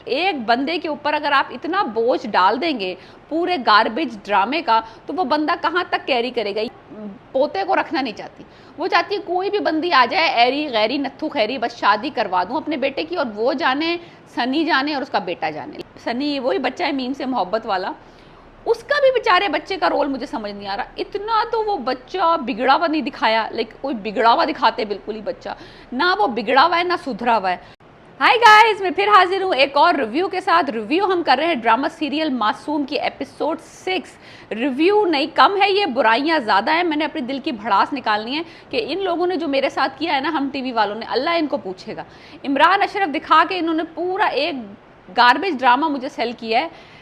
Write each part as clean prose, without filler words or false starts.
एक बंदे के ऊपर अगर आप इतना बोझ डाल देंगे पूरे गार्बेज ड्रामे का, तो वो बंदा कहाँ तक कैरी करेगा। पोते को रखना नहीं चाहती, वो चाहती है कोई भी बंदी आ जाए, ऐरी गैरी नत्थू खैरी, बस शादी करवा दूं अपने बेटे की, और वो जाने, सनी जाने और उसका बेटा जाने। सनी वही बच्चा है मीम से मोहब्बत वाला, उसका भी बेचारे बच्चे का रोल मुझे समझ नहीं आ रहा। इतना तो वो बच्चा बिगड़ा हुआ नहीं दिखाया, लाइक कोई बिगड़ा हुआ दिखाते बिल्कुल ही बच्चा, ना वो बिगड़ा हुआ है ना सुधरा हुआ है। हाय गाइस, मैं फिर हाजिर हूँ एक और रिव्यू के साथ। रिव्यू हम कर रहे हैं ड्रामा सीरियल मासूम की एपिसोड 6। रिव्यू नहीं कम है, ये बुराइयाँ ज़्यादा हैं। मैंने अपने दिल की भड़ास निकालनी है कि इन लोगों ने जो मेरे साथ किया है ना, हम टीवी वालों ने, अल्लाह इनको पूछेगा। इमरान अशरफ दिखा के इन्होंने पूरा एक गार्बेज ड्रामा मुझे सेल किया है।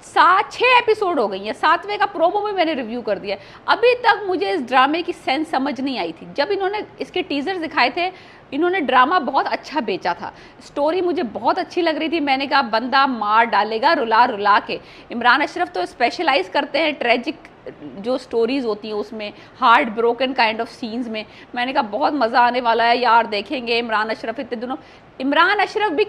6 एपिसोड हो गई हैं, 7वें का प्रोमो भी मैंने रिव्यू कर दिया। अभी तक मुझे इस ड्रामे की सेंस समझ नहीं आई थी। जब इन्होंने इसके टीजर्स दिखाए थे, इन्होंने ड्रामा बहुत अच्छा बेचा था, स्टोरी मुझे बहुत अच्छी लग रही थी। मैंने कहा बंदा मार डालेगा रुला रुला के। इमरान अशरफ तो स्पेशलाइज करते हैं ट्रेजिक जो स्टोरीज होती हैं उसमें, heart broken kind of scenes में। मैंने कहा बहुत मज़ा आने वाला है यार, देखेंगे इमरान अशरफ इतने दिनों। इमरान अशरफ भी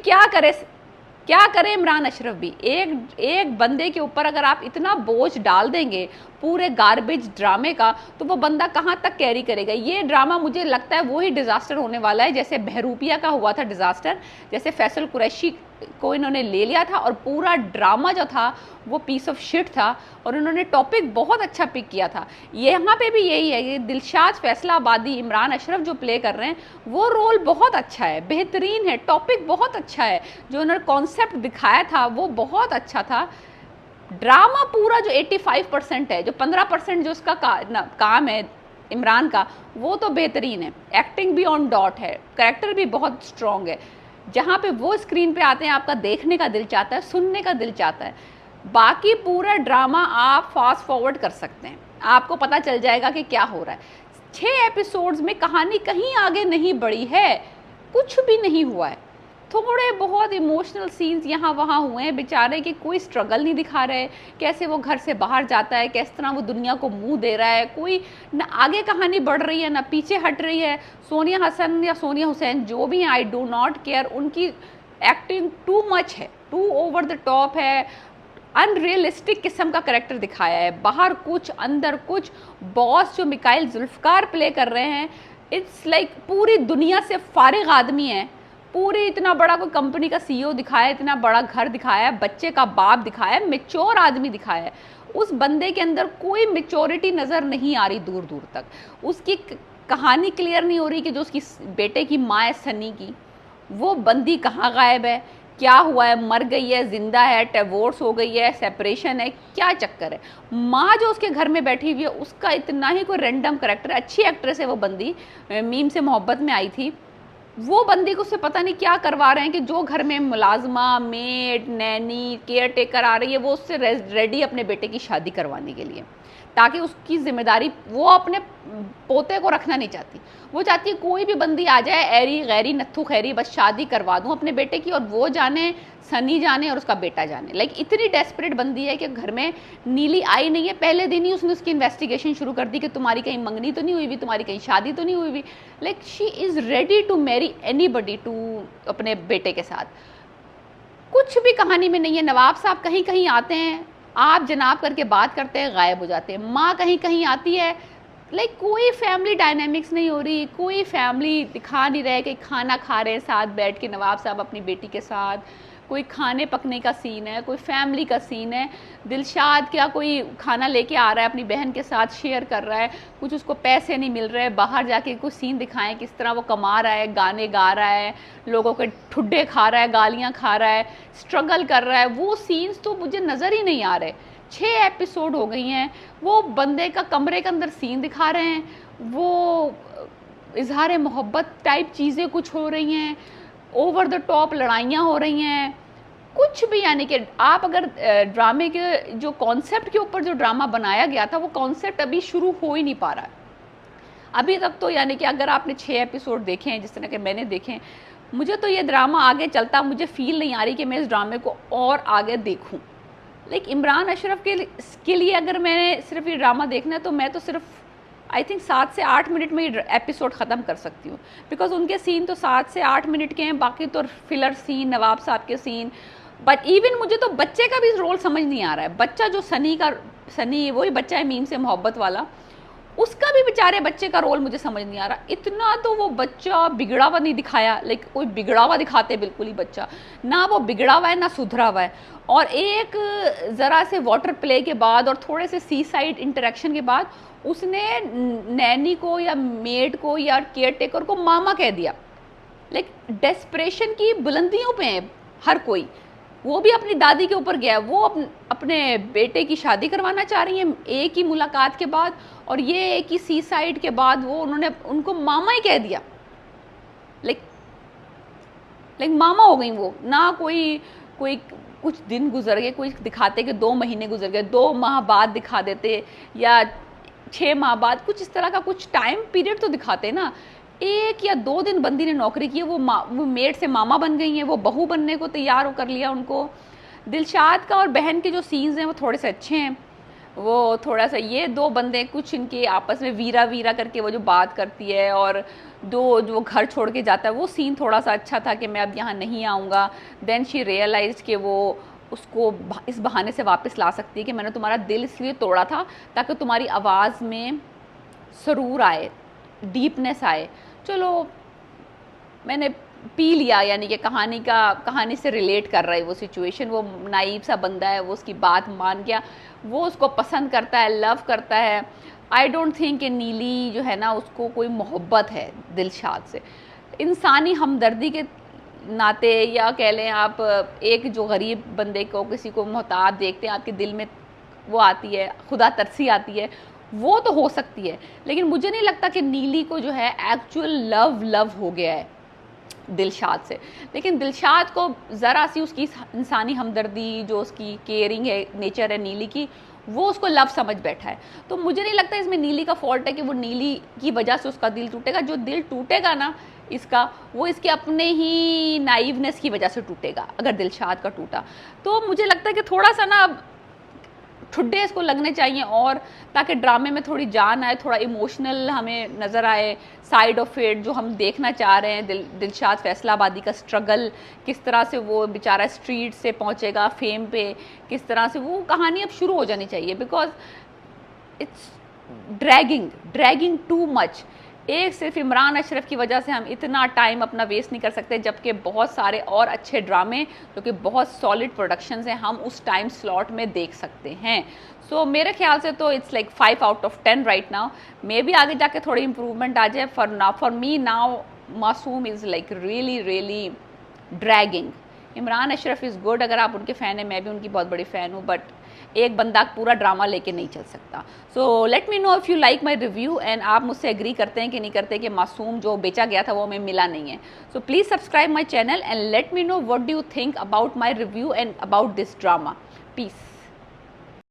क्या करे इमरान अशरफ भी, एक बंदे के ऊपर अगर आप इतना बोझ डाल देंगे पूरे गार्बेज ड्रामे का, तो वो बंदा कहाँ तक कैरी करेगा। ये ड्रामा मुझे लगता है वही डिज़ास्टर होने वाला है जैसे बहरूपिया का हुआ था डिज़ास्टर, जैसे फैसल कुरैशी को इन्होंने ले लिया था और पूरा ड्रामा जो था वो पीस ऑफ शिट था, और इन्होंने टॉपिक बहुत अच्छा पिक किया था। यहाँ पे भी यही है कि दिलशाद फैसलाबादी इमरान अशरफ जो प्ले कर रहे हैं, वो रोल बहुत अच्छा है, बेहतरीन है, टॉपिक बहुत अच्छा है, जो उन्होंने कॉन्सेप्ट दिखाया था वो बहुत अच्छा था। ड्रामा पूरा जो 85% है, जो 15% जो उसका काम है इमरान का, वो तो बेहतरीन है। एक्टिंग भी ऑन डॉट है, कैरेक्टर भी बहुत स्ट्रॉन्ग है। जहाँ पे वो स्क्रीन पे आते हैं आपका देखने का दिल चाहता है, सुनने का दिल चाहता है। बाकी पूरा ड्रामा आप फास्ट फॉरवर्ड कर सकते हैं, आपको पता चल जाएगा कि क्या हो रहा है। 6 एपिसोड्स में कहानी कहीं आगे नहीं बढ़ी है, कुछ भी नहीं हुआ है। थोड़े बहुत इमोशनल सीन्स यहाँ वहाँ हुए हैं, बेचारे की कोई स्ट्रगल नहीं दिखा रहे, कैसे वो घर से बाहर जाता है, किस तरह वो दुनिया को मुंह दे रहा है, कोई ना आगे कहानी बढ़ रही है ना पीछे हट रही है। सोनिया हसन या सोनिया हुसैन जो भी हैं, आई डू नॉट केयर, उनकी एक्टिंग टू मच है, टू ओवर द टॉप है, अनरियलिस्टिक किस्म का करेक्टर दिखाया है। बाहर कुछ अंदर कुछ। बॉस जो मिकाइल जुल्फकार प्ले कर रहे हैं, इट्स लाइक पूरी दुनिया से फारिग आदमी है, पूरी इतना बड़ा कोई कंपनी का सीईओ दिखाया है, इतना बड़ा घर दिखाया है, बच्चे का बाप दिखाया है, मैच्योर आदमी दिखाया है। उस बंदे के अंदर कोई मैच्योरिटी नज़र नहीं आ रही दूर दूर तक। उसकी कहानी क्लियर नहीं हो रही कि जो उसकी बेटे की माँ है सनी की, वो बंदी कहाँ गायब है, क्या हुआ है, मर गई है, जिंदा है, डिवोर्स हो गई है, सेपरेशन है, क्या चक्कर है। माँ जो उसके घर में बैठी हुई है, उसका इतना ही कोई रैंडम करेक्टर, अच्छी एक्ट्रेस है वो बंदी, मीम से मोहब्बत में आई थी। वो बंदी को उससे पता नहीं क्या करवा रहे हैं कि जो घर में मुलाजमा, मेड, नैनी, केयर टेकर आ रही है, वो उससे रेडी अपने बेटे की शादी करवाने के लिए, ताकि उसकी जिम्मेदारी, वो अपने पोते को रखना नहीं चाहती। वो चाहती है कोई भी बंदी आ जाए, ऐरी गैरी नत्थू खैरी, बस शादी करवा दूं अपने बेटे की, और वो जाने, सनी जाने और उसका बेटा जाने। लाइक इतनी डेस्परेट बंदी है कि घर में नीली आई नहीं है, पहले दिन ही उसने उसकी इन्वेस्टिगेशन शुरू कर दी कि तुम्हारी कहीं मंगनी तो नहीं हुई हुई, तुम्हारी कहीं शादी तो नहीं हुई हुई। Like she is ready to marry anybody to अपने बेटे के साथ। कुछ भी कहानी में नहीं है। नवाब साहब कहीं कहीं आते हैं, आप जनाब करके बात करते हैं, गायब हो जाते हैं। माँ कहीं कहीं आती है, लाइक कोई फैमिली डायनेमिक्स नहीं हो रही, कोई फैमिली दिखा नहीं रहे कि खाना खा रहे हैं साथ बैठ के नवाब साहब अपनी बेटी के साथ, कोई खाने पकने का सीन है, कोई फैमिली का सीन है। दिलशाद क्या कोई खाना लेके आ रहा है अपनी बहन के साथ शेयर कर रहा है, कुछ उसको पैसे नहीं मिल रहे, बाहर जाके कुछ सीन दिखाएं किस तरह वो कमा रहा है, गाने गा रहा है, लोगों के ठुड्डे खा रहा है, गालियाँ खा रहा है, स्ट्रगल कर रहा है। वो सीन्स तो मुझे नज़र ही नहीं आ रहे। 6 एपिसोड हो गई हैं, वो बंदे का कमरे के अंदर सीन दिखा रहे हैं, वो इजहार मोहब्बत टाइप चीज़ें कुछ हो रही हैं, ओवर द टॉप लड़ाइयाँ हो रही हैं, कुछ भी। यानी कि आप अगर ड्रामे के जो कॉन्सेप्ट के ऊपर जो ड्रामा बनाया गया था, वो कॉन्सेप्ट अभी शुरू हो ही नहीं पा रहा है अभी तक तो। यानी कि अगर आपने 6 एपिसोड देखे हैं जिस तरह के मैंने देखे हैं, मुझे तो ये ड्रामा आगे चलता मुझे फील नहीं आ रही कि मैं इस ड्रामे को और आगे देखूं। लाइक इमरान अशरफ के लिए अगर मैंने सिर्फ ये ड्रामा देखना है, तो मैं तो सिर्फ आई थिंक 7 से 8 मिनट में ये एपिसोड ख़त्म कर सकती हूँ, बिकॉज उनके सीन तो 7 से 8 मिनट के हैं, बाकी तो फिलर सीन, नवाब साहब के सीन, बट इवन मुझे तो बच्चे का भी रोल समझ नहीं आ रहा है। बच्चा जो सनी वही बच्चा है मीम से मोहब्बत वाला, उसका भी बेचारे बच्चे का रोल मुझे समझ नहीं आ रहा। इतना तो वो बच्चा बिगड़ा हुआ नहीं दिखाया, लाइक कोई बिगड़ा हुआ दिखाते बिल्कुल ही बच्चा, ना वो बिगड़ा हुआ है ना सुधरा हुआ है। और एक ज़रा से वाटर प्ले के बाद और थोड़े से सी साइड इंटरेक्शन के बाद उसने नैनी को या मेड को या केयर टेकर को मामा कह दिया। लाइक डेस्परेशन की बुलंदियों पे है हर कोई। वो भी अपनी दादी के ऊपर गया, वो अपने बेटे की शादी करवाना चाह रही है एक ही मुलाकात के बाद, और ये एक ही सी साइड के बाद वो उन्होंने उनको मामा ही कह दिया। लाइक मामा हो गई वो ना। कोई कुछ दिन गुजर गए, कोई दिखाते कि 2 महीने गुजर गए, 2 माह बाद दिखा देते या 6 माह बाद, कुछ इस तरह का कुछ टाइम पीरियड तो दिखाते ना। 1 या 2 दिन बंदी ने नौकरी की है, वो मेड से मामा बन गई हैं, वो बहू बनने को तैयार कर लिया उनको। दिलशाद का और बहन के जो सीन्स हैं वो थोड़े से अच्छे हैं। वो थोड़ा सा ये 2 बंदे कुछ इनके आपस में वीरा करके वो जो बात करती है और जो घर छोड़ के जाता है, वो सीन थोड़ा सा अच्छा था कि मैं अब यहाँ नहीं आऊँगा। देन शी रियलाइज कि वो उसको इस बहाने से वापस ला सकती है कि मैंने तुम्हारा दिल इसलिए तोड़ा था ताकि तुम्हारी आवाज़ में सरूर आए, डीपनेस आए। चलो मैंने पी लिया, यानी कि कहानी से रिलेट कर रहा है वो सिचुएशन। वो नाइव सा बंदा है, वो उसकी बात मान गया, वो उसको पसंद करता है, लव करता है। आई डोंट थिंक कि नीली जो है ना उसको कोई मोहब्बत है दिलशाद से। इंसानी हमदर्दी के नाते या कह लें आप, एक जो गरीब बंदे को किसी को मोहताज देखते हैं आपके दिल में वो आती है, खुदा तरसी आती है, वो तो हो सकती है। लेकिन मुझे नहीं लगता कि नीली को जो है एक्चुअल लव हो गया है दिलशाद से। लेकिन दिलशाद को ज़रा सी उसकी इंसानी हमदर्दी, जो उसकी केयरिंग है नेचर है नीली की, वो उसको लव समझ बैठा है। तो मुझे नहीं लगता इसमें नीली का फॉल्ट है कि वो नीली की वजह से उसका दिल टूटेगा। जो दिल टूटेगा ना इसका, वो इसके अपने ही नाइवनेस की वजह से टूटेगा। अगर दिलशाद का टूटा तो मुझे लगता है कि थोड़ा सा ना ठुड्डे इसको लगने चाहिए, और ताकि ड्रामे में थोड़ी जान आए, थोड़ा इमोशनल हमें नज़र आए साइड ऑफ इट जो हम देखना चाह रहे हैं। दिलशाद फैसलाबादी का स्ट्रगल, किस तरह से वो बेचारा स्ट्रीट से पहुंचेगा फेम पे, किस तरह से वो कहानी अब शुरू हो जानी चाहिए। Because it's dragging too much. एक सिर्फ इमरान अशरफ की वजह से हम इतना टाइम अपना वेस्ट नहीं कर सकते, जबकि बहुत सारे और अच्छे ड्रामे जो कि बहुत सॉलिड प्रोडक्शंस हैं हम उस टाइम स्लॉट में देख सकते हैं। सो मेरे ख्याल से तो it's like 5 out of 10 right now. May be आगे जाके थोड़ी इंप्रूवमेंट आ जाए। फॉर मी नाउ मासूम is like really dragging. Imran Ashraf is good, अगर आप उनके फ़ैन हैं, मैं भी उनकी बहुत बड़ी फ़ैन हूँ, बट एक बंदा पूरा ड्रामा लेके नहीं चल सकता। So let me know if you like my review and आप मुझसे एग्री करते हैं कि नहीं करते कि मासूम जो बेचा गया था वो हमें मिला नहीं है। So please subscribe my channel and let me know what do you think about my review and about this drama. Piece.